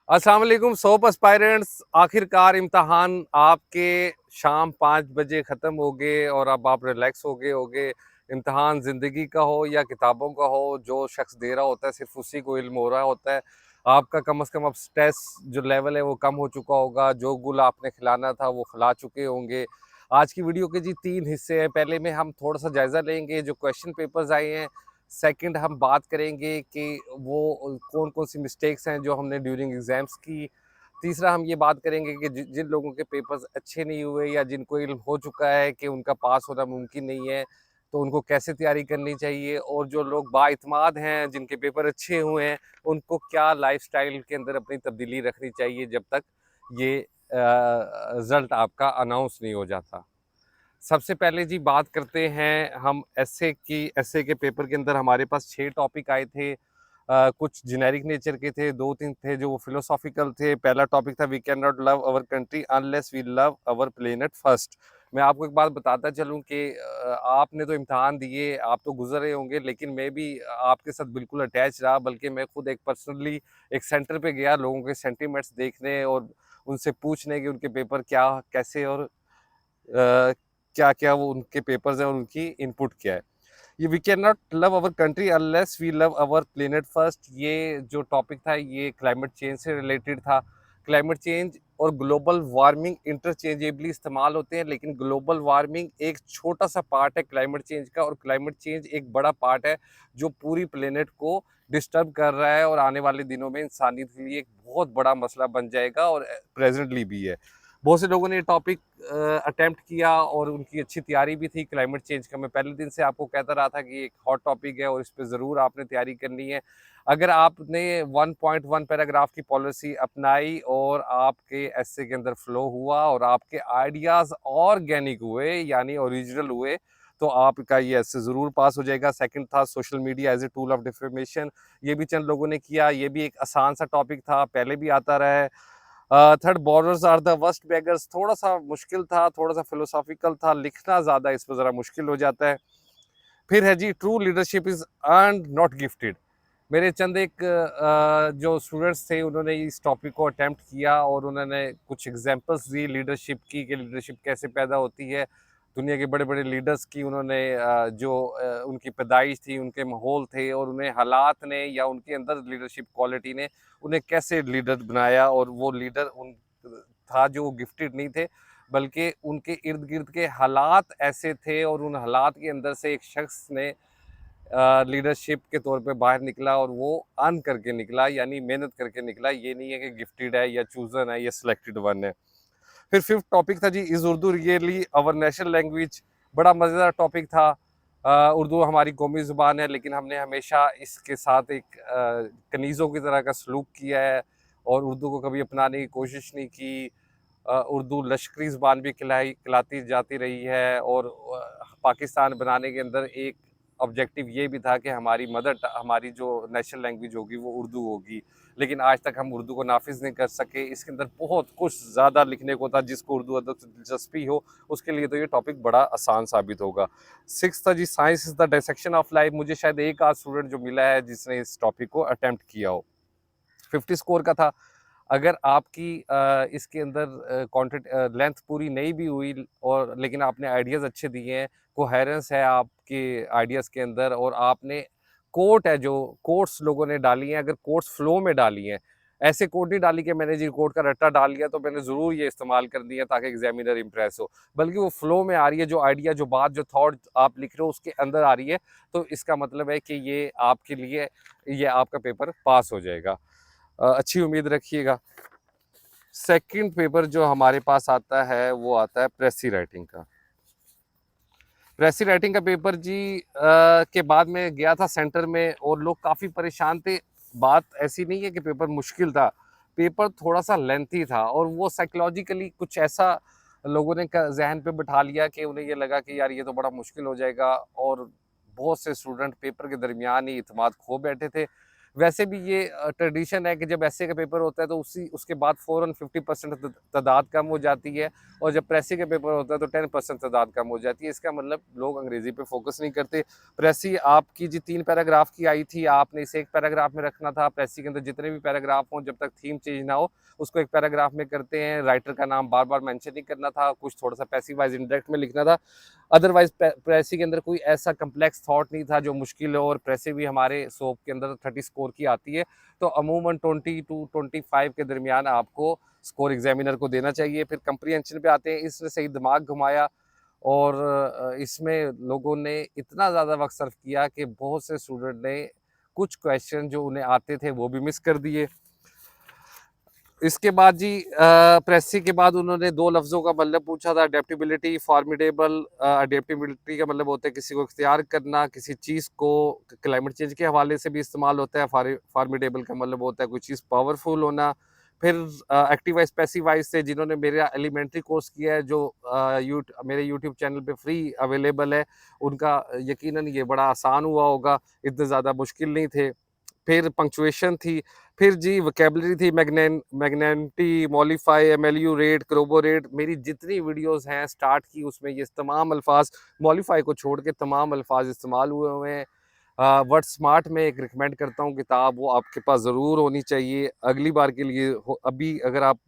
अस्सलाम वालेकुम soap aspirants. आखिरकार इम्तहान आपके शाम 5 बजे ख़त्म हो गए और अब आप रिलैक्स हो गए होगे। इम्तहान ज़िंदगी का हो या किताबों का हो, जो शख्स दे रहा होता है सिर्फ उसी को इल्म हो रहा होता है। आपका कम से कम अब स्ट्रेस जो लेवल है वो कम हो चुका होगा। जो गुल आपने खिलाना था वो खिला चुके होंगे। आज की वीडियो के जी 3 हिस्से हैं। पहले में हम थोड़ा सा जायज़ा लेंगे जो क्वेश्चन पेपर्स आए हैं। सेकंड हम बात करेंगे कि वो कौन-कौन सी मिस्टेक्स हैं जो हमने ड्यूरिंग एग्ज़ाम्स की। तीसरा हम ये बात करेंगे कि जिन लोगों के पेपर्स अच्छे नहीं हुए या जिनको इल्म हो चुका है कि उनका पास होना मुमकिन नहीं है, तो उनको कैसे तैयारी करनी चाहिए, और जो लोग बाइत्माद हैं, जिनके पेपर अच्छे हुए हैं, उनको क्या लाइफ़स्टाइल के अंदर अपनी तब्दीली रखनी चाहिए जब तक ये रिज़ल्ट आपका अनाउंस नहीं हो जाता। सबसे पहले जी बात करते हैं हम एसए की। एसए के पेपर के अंदर हमारे पास 6 टॉपिक आए थे। कुछ जेनेरिक नेचर के थे, 2-3 थे जो फिलोसॉफिकल थे। पहला टॉपिक था we can not love our country unless we love our planet first. मैं आपको एक बात बताता चलूँ कि आपने तो इम्तिहान दिए, आप तो गुज़र रहे होंगे, लेकिन मैं भी आपके साथ बिल्कुल अटैच रहा। बल्कि मैं खुद एक पर्सनली एक सेंटर पे गया लोगों के सेंटिमेंट्स देखने और उनसे पूछने कि उनके पेपर क्या, कैसे और क्या-क्या वो उनके पेपर्स हैं और उनकी इनपुट क्या है। ये we can not love our country unless we love our planet first, ये जो टॉपिक था ये क्लाइमेट चेंज से रिलेटेड था। क्लाइमेट चेंज और ग्लोबल वार्मिंग इंटरचेंजेबली इस्तेमाल होते हैं, लेकिन ग्लोबल वार्मिंग एक छोटा सा पार्ट है क्लाइमेट चेंज का, और क्लाइमेट चेंज एक बड़ा पार्ट है जो पूरी प्लेनेट को डिस्टर्ब कर रहा है और आने वाले दिनों में इंसानियत के लिए एक बहुत बड़ा मसला बन जाएगा, और प्रेजेंटली भी है। बहुत से लोगों ने ये टॉपिक अटेम्प्ट किया और उनकी अच्छी तैयारी भी थी। क्लाइमेट चेंज का मैं पहले दिन से आपको कहता रहा था कि एक हॉट टॉपिक है और इस पे ज़रूर आपने तैयारी करनी है। अगर आपने 1.1 पैराग्राफ की पॉलिसी अपनाई और आपके एस्से के अंदर फ्लो हुआ और आपके आइडियाज़ ऑर्गेनिक हुए यानी ओरिजिनल हुए, तो आपका ये एस्से ज़रूर पास हो जाएगा। सेकंड था social media as a tool of defamation. ये भी चंद लोगों ने किया, ये भी एक आसान सा टॉपिक था, पहले भी आता रहा है। Third borders are the worst beggars, थोड़ा सा मुश्किल था, थोड़ा सा फिलोसॉफिकल था, लिखना ज़्यादा इस पर ज़रा मुश्किल हो जाता है। फिर है जी true leadership is earned not gifted. मेरे चंद एक जो स्टूडेंट्स थे उन्होंने इस टॉपिक को अटेम्प्ट किया और उन्होंने कुछ एग्जांपल्स दी लीडरशिप की कि लीडरशिप कैसे पैदा होती है। दुनिया के बड़े बड़े लीडर्स की उन्होंने उनकी पैदाइश थी, उनके माहौल थे और उन्हें हालात ने या उनके अंदर लीडरशिप क्वालिटी ने उन्हें कैसे लीडर बनाया, और वो लीडर उन था जो गिफ्टेड नहीं थे, बल्कि उनके इर्द गिर्द के हालात ऐसे थे और उन हालात के अंदर से एक शख्स ने लीडरशिप के तौर पे बाहर निकला और वो अर्न करके निकला, यानी मेहनत करके निकला। ये नहीं है कि गिफ्टेड है या चूजन है या सिलेक्टेड वन है। फिर फिफ्थ टॉपिक था जी is Urdu really our national language. बड़ा मज़ेदार टॉपिक था। उर्दू हमारी कौमी ज़ुबान है, लेकिन हमने हमेशा इसके साथ एक कनीज़ों की तरह का सलूक किया है और उर्दू को कभी अपनाने की कोशिश नहीं की। उर्दू लश्करी ज़ुबान भी खिलाती जाती रही है, और पाकिस्तान बनाने के अंदर एक ऑब्जेक्टिव ये भी था कि हमारी जो नेशनल लैंग्वेज होगी वो उर्दू होगी, लेकिन आज तक हम उर्दू को नाफिज नहीं कर सके। इसके अंदर बहुत कुछ ज़्यादा लिखने को था। जिसको उर्दू अदब से दिलचस्पी हो उसके लिए तो ये टॉपिक बड़ा आसान साबित होगा। सिक्स था जी science is the dissection of life. मुझे शायद एक आध स्टूडेंट जो मिला है जिसने इस टॉपिक को अटेम्प्ट किया हो। 50 स्कोर का था। अगर आपकी इसके अंदर कंटेंट लेंथ पूरी नहीं भी हुई और लेकिन आपने आइडियाज़ अच्छे दिए हैं, कोहेरेंस है आपके आइडियाज़ के अंदर, और आपने कोट है जो कोट्स लोगों ने डाली हैं, अगर कोट्स फ्लो में डाली हैं, ऐसे कोट नहीं डाली कि मैंने जी कोट का रट्टा डाल लिया तो मैंने ज़रूर ये इस्तेमाल कर दिया ताकि एग्जामिनर इंप्रेस हो, बल्कि वो फ्लो में आ रही है, जो आइडिया, जो बात, जो थॉट आप लिख रहे हो उसके अंदर आ रही है, तो इसका मतलब है कि ये आपके लिए ये आपका पेपर पास हो जाएगा। अच्छी उम्मीद रखिएगा। सेकंड पेपर जो हमारे पास आता है वो आता है प्रेसी राइटिंग का। प्रेसी राइटिंग का पेपर जी के बाद में गया था सेंटर में और लोग काफ़ी परेशान थे। बात ऐसी नहीं है कि पेपर मुश्किल था, पेपर थोड़ा सा लेंथी था, और वो साइकोलॉजिकली कुछ ऐसा लोगों ने जहन पे बिठा लिया कि उन्हें ये लगा कि यार ये तो बड़ा मुश्किल हो जाएगा, और बहुत से स्टूडेंट पेपर के दरमियान ही इत्मीनान खो बैठे थे। वैसे भी ये ट्रेडिशन है कि जब एसए का पेपर होता है तो उसके बाद फ़ौरन 50% तादाद कम हो जाती है, और जब प्रेसी का पेपर होता है तो 10% तादाद कम हो जाती है। इसका मतलब लोग अंग्रेज़ी पे फोकस नहीं करते। प्रेसी आपकी जी 3 पैराग्राफ की आई थी, आपने इसे 1 पैराग्राफ में रखना था। प्रेसी के अंदर जितने भी पैराग्राफ हों, जब तक थीम चेंज ना हो, उसको 1 पैराग्राफ में करते हैं। राइटर का नाम बार-बार मेंशन नहीं करना था, कुछ थोड़ा-सा पैसिव वाइज़ इंडायरेक्ट में लिखना था। अदरवाइज़ प्रेसी के अंदर कोई ऐसा कम्प्लेक्स थॉट नहीं था जो मुश्किल हो, और प्रेसी भी हमारे सोप के अंदर 30 स्कोर की आती है। तो अमूमन 20 टू 25 के दरमियान आपको स्कोर एग्जामिनर को देना चाहिए। फिर कंप्रीहेंशन पे आते हैं, इसने सही दिमाग घुमाया, और इसमें लोगों ने इतना ज़्यादा वक्त सर्व किया कि बहुत से स्टूडेंट ने कुछ क्वेश्चन जो उन्हें आते थे वो भी मिस कर दिए। इसके बाद जी प्रेसी के बाद उन्होंने 2 लफ्ज़ों का मतलब पूछा था, अडेप्टेबिलिटी, फॉर्मिडेबल। अडेप्टेबिलिटी का मतलब होता है किसी को इख्तियार करना, किसी चीज़ को क्लाइमेट चेंज के हवाले से भी इस्तेमाल होता है। फॉर्मिडेबल का मतलब होता है कोई चीज़ पावरफुल होना। फिर एक्टिव वाइज पैसिव वाइज से जिन्होंने मेरा एलिमेंट्री कोर्स किया है, जो मेरे यूट्यूब चैनल पे फ्री अवेलेबल है, उनका यकीनन ये बड़ा आसान हुआ होगा, इतने ज़्यादा मुश्किल नहीं थे। फिर पंक्चुएशन थी, फिर जी वोकैबुलरी थी, मैग्नेंटी, मॉलिफाई, एमएलयू रेट, क्रोबो रेट। मेरी जितनी वीडियोस हैं स्टार्ट की उसमें ये तमाम अल्फाज, मॉलिफाई को छोड़ के तमाम अल्फाज इस्तेमाल हुए हुए हैं। वर्ड स्मार्ट में एक रिकमेंड करता हूँ किताब, वो आपके पास ज़रूर होनी चाहिए अगली बार के लिए। अभी अगर आप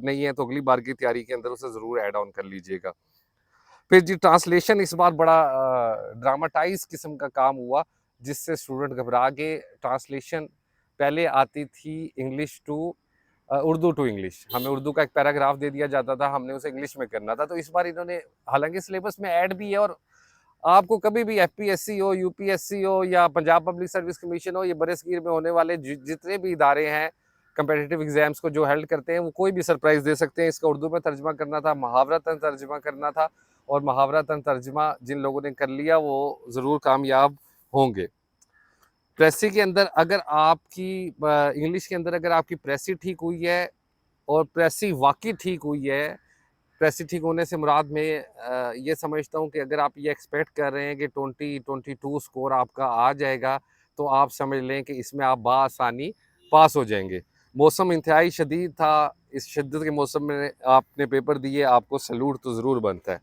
नहीं हैं तो अगली बार की तैयारी के अंदर उसे ज़रूर ऐड ऑन कर लीजिएगा। फिर जी ट्रांसलेशन इस बार बड़ा ड्रामाटाइज किस्म का काम हुआ, जिससे स्टूडेंट घबरा गए। ट्रांसलेशन पहले आती थी English to Urdu to English, हमें उर्दू का एक पैराग्राफ दे दिया जाता था, हमने उसे इंग्लिश में करना था। तो इस बार इन्होंने, हालांकि सिलेबस में ऐड भी है, और आपको कभी भी एफपीएससी हो, यूपीएससी हो, या पंजाब पब्लिक सर्विस कमीशन हो, ये बरसगीर में होने वाले जितने भी इदारे हैं कंपेटिटिव एग्जाम्स को जो हेल्ड करते हैं, वो कोई भी सरप्राइज दे सकते हैं। इसका उर्दू में तर्जमा करना था, मुहावरतन तर्जमा करना था, और मुहावरतन तर्जमा जिन लोगों ने कर लिया वो ज़रूर कामयाब होंगे। प्रेसी के अंदर अगर आपकी इंग्लिश के अंदर अगर आपकी प्रेसी ठीक हुई है, और प्रेसी वाकई ठीक हुई है, प्रेसी ठीक होने से मुराद में ये समझता हूँ कि अगर आप ये एक्सपेक्ट कर रहे हैं कि 20-22 स्कोर आपका आ जाएगा, तो आप समझ लें कि इसमें आप बासानी पास हो जाएंगे। मौसम इंतहाई शदीद था, इस शिद्दत के मौसम में आपने पेपर दिए, आपको सैल्यूट तो ज़रूर बनता है।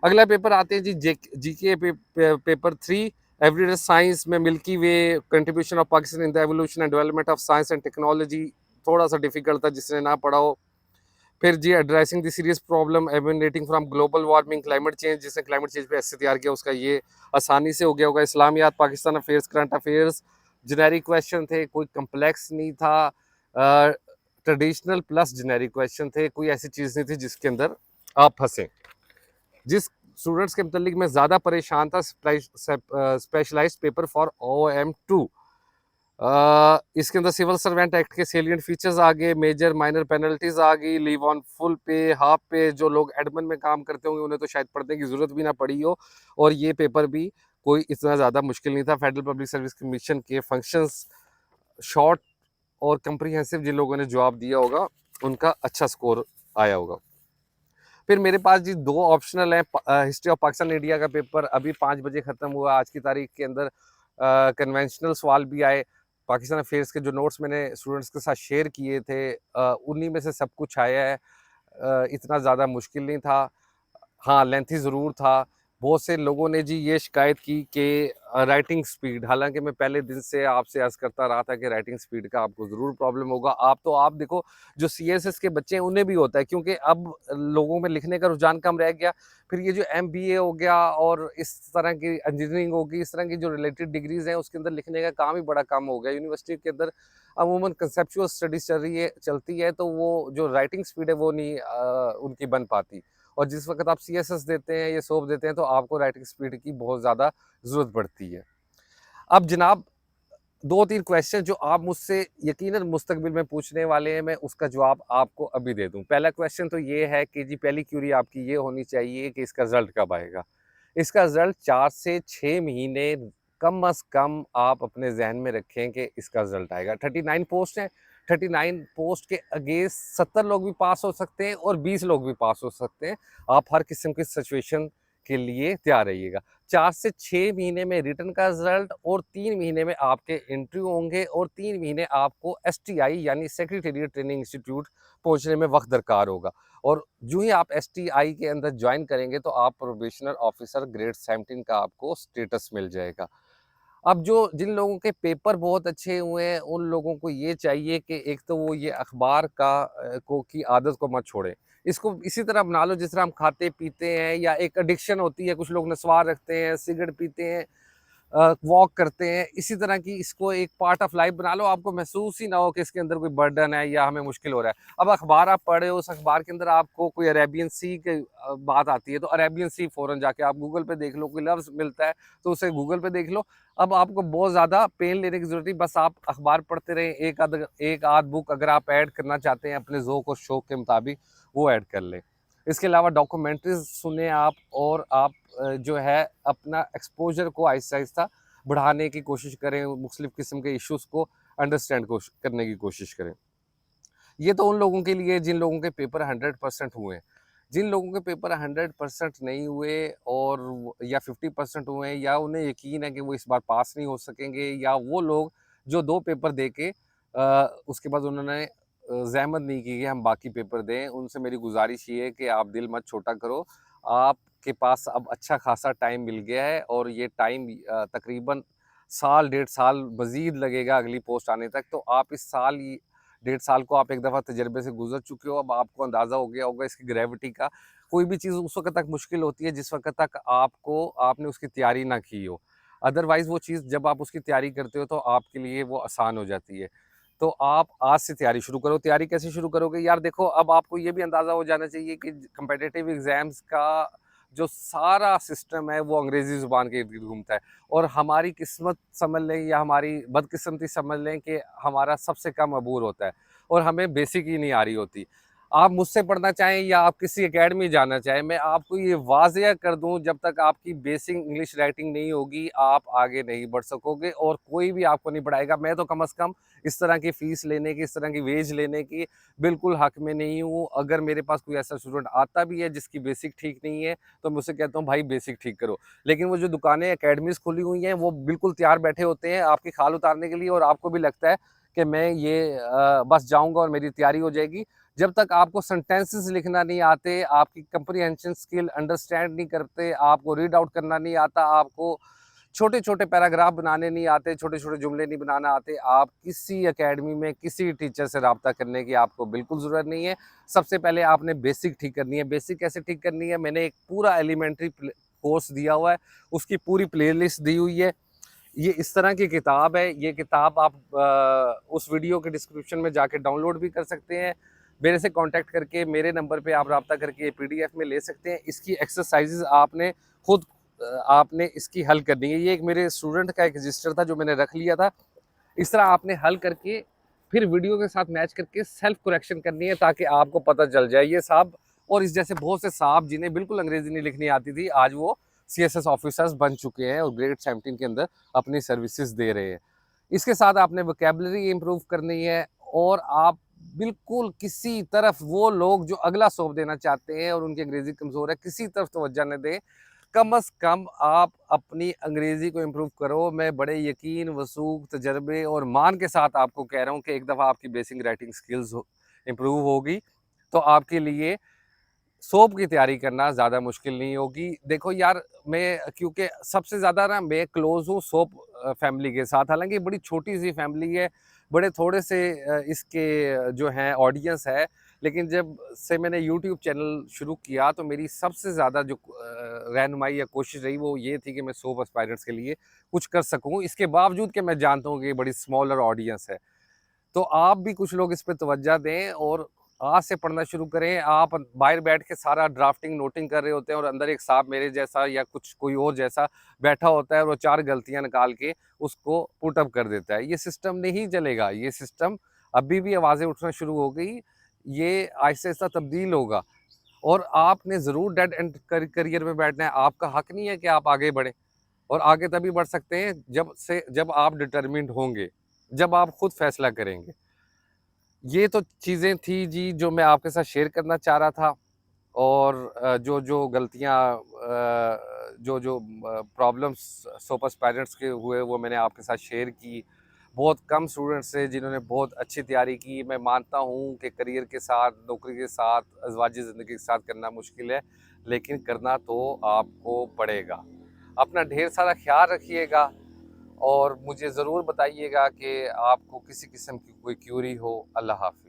अगला पेपर आते हैं जी जीके पेपर 3, एवरीडे साइंस में milky way, contribution of Pakistan in the evolution and development of science and technology. थोड़ा सा डिफिकल्ट था जिसने ना पढ़ा हो। फिर जी addressing the serious problem emanating from global warming climate change, जिसने क्लाइमेट चेंज पे ऐसे तैयार किया, उसका ये आसानी से हो गया होगा। इस्लामियात, Pakistan affairs, current affairs, generic question थे, कोई कम्प्लेक्स नहीं था। ट्रेडिशनल प्लस जेनेरिक क्वेश्चन थे, कोई ऐसी चीज़ नहीं थी जिसके अंदर आप फंसे। जिस स्टूडेंट्स के मतलब मैं ज़्यादा परेशान था, स्पेशलाइज्ड पेपर फॉर OM2। इसके अंदर सिविल सर्वेंट एक्ट के सेलिएंट फीचर्स आ गए, मेजर माइनर पेनल्टीज आ गई, लीव ऑन फुल पे, हाफ पे। जो लोग एडमिन में काम करते होंगे उन्हें तो शायद पढ़ने की ज़रूरत भी ना पड़ी हो, और ये पेपर भी कोई इतना ज़्यादा मुश्किल नहीं था। फेडरल पब्लिक सर्विस कमीशन के फंक्शंस शॉर्ट और कंप्रीहेंसिव जिन लोगों ने जवाब दिया होगा उनका अच्छा स्कोर आया होगा। फिर मेरे पास जी 2 ऑप्शनल हैं। हिस्ट्री ऑफ पाकिस्तान इंडिया का पेपर अभी 5 बजे ख़त्म हुआ आज की तारीख के अंदर। कन्वेंशनल सवाल भी आए। पाकिस्तान अफेयर्स के जो नोट्स मैंने स्टूडेंट्स के साथ शेयर किए थे, उन्हीं में से सब कुछ आया है। इतना ज़्यादा मुश्किल नहीं था, हाँ लेंथी ज़रूर था। बहुत से लोगों ने जी ये शिकायत की कि राइटिंग स्पीड, हालांकि मैं पहले दिन से आपसे अर्ज़ करता रहा था कि राइटिंग स्पीड का आपको ज़रूर प्रॉब्लम होगा। आप देखो, जो CSS के बच्चे हैं उन्हें भी होता है, क्योंकि अब लोगों में लिखने का रुझान कम रह गया। फिर ये जो MBA हो गया और इस तरह की इंजीनियरिंग होगी, इस तरह की जो रिलेटेड डिग्रीज़ हैं उसके अंदर लिखने का काम ही बड़ा कम हो गया। यूनिवर्सिटी के अंदर अमूमन कंसेप्चुअल स्टडीज चलती है, तो वो जो राइटिंग स्पीड है वो नहीं उनकी बन पाती। और जिस वक्त आप CSS देते हैं या सोप देते हैं तो आपको राइटिंग स्पीड की बहुत ज़्यादा ज़रूरत पड़ती है। अब जनाब 2-3 क्वेश्चन जो आप मुझसे यकीनन मुस्तकबिल में पूछने वाले हैं, मैं उसका जवाब आपको अभी दे दूं। पहला क्वेश्चन तो ये है कि जी पहली क्यूरी आपकी ये होनी चाहिए कि इसका रिजल्ट कब आएगा। इसका रिजल्ट 4 से 6 महीने कम अज़ कम आप अपने जहन में रखें कि इसका रिजल्ट आएगा। 39 पोस्ट हैं, 39 पोस्ट के अगेंस्ट 70 लोग भी पास हो सकते हैं और 20 लोग भी पास हो सकते हैं। आप हर किस्म की सिचुएशन के लिए तैयार रहिएगा। 4 से 6 महीने में रिटन का रिजल्ट और 3 महीने में आपके इंटरव्यू होंगे और 3 महीने आपको एसटीआई यानी सेक्रेटेरिएट ट्रेनिंग इंस्टीट्यूट पहुंचने में वक्त दरकार होगा। और जो ही आप एसटीआई के अंदर ज्वाइन करेंगे तो आप प्रोबेशनर ऑफिसर ग्रेड 17 का आपको स्टेटस मिल जाएगा। अब जो जिन लोगों के पेपर बहुत अच्छे हुए हैं उन लोगों को ये चाहिए कि एक तो वो ये अखबार का को की आदत को मत छोड़ें। इसको इसी तरह बना लो जिस तरह हम खाते पीते हैं, या एक एडिक्शन होती है, कुछ लोग नस्वार रखते हैं, सिगरेट पीते हैं, वॉक करते हैं, इसी तरह की इसको एक पार्ट ऑफ लाइफ बना लो। आपको महसूस ही ना हो कि इसके अंदर कोई बर्डन है या हमें मुश्किल हो रहा है। अब अखबार आप पढ़े हो, उस अखबार के अंदर आपको कोई अरेबियन सी की बात आती है तो अरेबियन सी फ़ौरन जाके आप गूगल पे देख लो, कोई लफ्ज़ मिलता है तो उसे गूगल पे देख लो। अब आपको बहुत ज़्यादा पेन लेने की ज़रूरत नहीं, बस आप अखबार पढ़ते रहें। एक आध बुक अगर आप ऐड करना चाहते हैं अपने ज़ौक़ और शौक़ के मुताबिक, वो ऐड कर लें। इसके अलावा डॉक्यूमेंट्रीज़ सुनें आप, और आप जो है अपना एक्सपोज़र को आहिस्ता-आहिस्ता बढ़ाने की कोशिश करें, मुख्तलिफ़ किस्म के इश्यूज़ को अंडरस्टैंड करने की कोशिश करें। ये तो उन लोगों के लिए जिन लोगों के पेपर 100% हुए हैं। जिन लोगों के पेपर 100% नहीं हुए और या 50% हुए हैं, या उन्हें यकीन है कि वो इस बार पास नहीं हो सकेंगे, या वो लोग जो 2 पेपर दे के उसके बाद उन्होंने ज़हमत नहीं की कि हम बाकी पेपर दें, उनसे मेरी गुज़ारिश ये है कि आप दिल मत छोटा करो। आपके पास अब अच्छा खासा टाइम मिल गया है और ये टाइम तकरीबन साल, डेढ़ साल मज़ीद लगेगा अगली पोस्ट आने तक। तो आप इस साल डेढ़ साल को आप एक दफ़ा तजर्बे से गुजर चुके हो, अब आपको अंदाज़ा हो गया होगा इसकी ग्रेविटी का। कोई भी चीज़ उस वक़्त तक मुश्किल होती है जिस वक़्त तक आपने उसकी तैयारी ना की हो। अदरवाइज़ वो चीज़ जब आप उसकी तैयारी करते हो तो आपके लिए वो आसान हो जाती है। तो आप आज से तैयारी शुरू करो। तैयारी कैसे शुरू करोगे? यार देखो, अब आपको ये भी अंदाज़ा हो जाना चाहिए कि कॉम्पिटिटिव एग्ज़ाम्स का जो सारा सिस्टम है वो अंग्रेज़ी ज़ुबान के इर्द-गिर्द घूमता है। और हमारी किस्मत समझ लें या हमारी बदकिस्मती समझ लें कि हमारा सबसे कम अबूर होता है और हमें बेसिक ही नहीं आ रही होती। आप मुझसे पढ़ना चाहें या आप किसी एकेडमी जाना चाहें, मैं आपको ये वाज़िया कर दूँ, जब तक आपकी बेसिक इंग्लिश राइटिंग नहीं होगी, आप आगे नहीं बढ़ सकोगे और कोई भी आपको नहीं पढ़ाएगा। मैं तो कम से कम इस तरह की फ़ीस लेने की, इस तरह की वेज लेने की बिल्कुल हक़ में नहीं हूँ। अगर मेरे पास कोई ऐसा स्टूडेंट आता भी है जिसकी बेसिक ठीक नहीं है, तो मैं उससे कहता हूँ भाई बेसिक ठीक करो। लेकिन वो जो दुकानें एकेडमीज़ खुली हुई हैं, वो बिल्कुल तैयार बैठे होते हैं आपकी खाल उतारने के लिए, और आपको भी लगता है कि मैं ये बस जाऊँगा और मेरी तैयारी हो जाएगी। जब तक आपको सेंटेंसेस लिखना नहीं आते, आपकी कंप्रीहेंशन स्किल अंडरस्टैंड नहीं करते, आपको रीड आउट करना नहीं आता, आपको छोटे-छोटे पैराग्राफ बनाने नहीं आते, छोटे-छोटे जुमले नहीं बनाना आते, आप किसी एकेडमी में किसी टीचर से राब्ता करने की आपको बिल्कुल ज़रूरत नहीं है। सबसे पहले आपने बेसिक ठीक करनी है। बेसिक कैसे ठीक करनी है? मैंने एक पूरा एलिमेंट्री कोर्स दिया हुआ है, उसकी पूरी प्लेलिस्ट दी हुई है। ये इस तरह की किताब है। ये किताब आप उस वीडियो के डिस्क्रिप्शन में जाके डाउनलोड भी कर सकते हैं। मेरे से कॉन्टैक्ट करके मेरे नंबर पे आप राब्ता करके ये पीडीएफ में ले सकते हैं। इसकी एक्सरसाइज़ेज़ आपने खुद आपने इसकी हल करनी है। ये एक मेरे स्टूडेंट का एक रजिस्टर था जो मैंने रख लिया था। इस तरह आपने हल करके फिर वीडियो के साथ मैच करके सेल्फ करेक्शन करनी है, ताकि आपको पता चल जाए। ये साहब और इस जैसे बहुत से साहब जिन्हें बिल्कुल अंग्रेज़ी नहीं लिखनी आती थी, आज वो सीएसएस ऑफिसर्स बन चुके हैं और ग्रेड 17 के अंदर अपनी सर्विसेज दे रहे हैं। इसके साथ आपने वोकैबुलरी इम्प्रूव करनी है, और आप बिल्कुल किसी तरफ वो लोग जो अगला सौंप देना चाहते हैं और उनकी अंग्रेज़ी कमज़ोर है, किसी तरफ तवज्जो न दें। कम से कम आप अपनी अंग्रेज़ी को इम्प्रूव करो। मैं बड़े यकीन, वसूख, तजर्बे और मान के साथ आपको कह रहा हूँ कि एक दफ़ा आपकी बेसिक राइटिंग स्किल्स इम्प्रूव होगी तो आपके लिए सोप की तैयारी करना ज़्यादा मुश्किल नहीं होगी। देखो यार, मैं क्योंकि सबसे ज़्यादा ना मैं क्लोज़ हूँ सोप फैमिली के साथ। हालाँकि बड़ी छोटी-सी फैमिली है, बड़े थोड़े से इसके जो हैं ऑडियंस है। लेकिन जब से मैंने यूट्यूब चैनल शुरू किया तो मेरी सबसे ज़्यादा जो रहनुमाई या कोशिश रही वो ये थी कि मैं सोप एस्पायरेंट्स के लिए कुछ कर सकूँ। इसके बावजूद कि मैं जानता हूँ कि ये बड़ी स्मॉलर ऑडियंस है। तो आप भी कुछ लोग इस पे तवज्जो दें और आज से पढ़ना शुरू करें। आप बाहर बैठ के सारा ड्राफ्टिंग, नोटिंग कर रहे होते हैं और अंदर एक साहब मेरे जैसा या कुछ कोई और जैसा बैठा होता है और वो 4 गलतियाँ निकाल के उसको पुट अप कर देता है। ये सिस्टम नहीं चलेगा। ये सिस्टम अभी भी आवाज़ें उठना शुरू हो गई। ये आहिस्ता-आहिस्ता तब्दील होगा और आपने ज़रूर डेड एंड करियर में बैठना है। आपका हक नहीं है कि आप आगे बढ़ें, और आगे तभी बढ़ सकते हैं जब आप डिटरमिन्ड होंगे, जब आप खुद फैसला करेंगे। ये तो चीज़ें थी जी जो मैं आपके साथ शेयर करना चाह रहा था, और जो जो गलतियाँ जो जो प्रॉब्लम्स सोपस पेरेंट्स के हुए वो मैंने आपके साथ शेयर की। बहुत कम स्टूडेंट्स थे जिन्होंने बहुत अच्छी तैयारी की। मैं मानता हूँ कि करियर के साथ, नौकरी के साथ, अज़वाजी ज़िंदगी के साथ करना मुश्किल है, लेकिन करना तो आपको पड़ेगा। अपना ढेर सारा ख़्याल रखिएगा और मुझे ज़रूर बताइएगा कि आपको किसी किस्म की कोई क्यूरी हो। अल्लाह हाफ़िज़।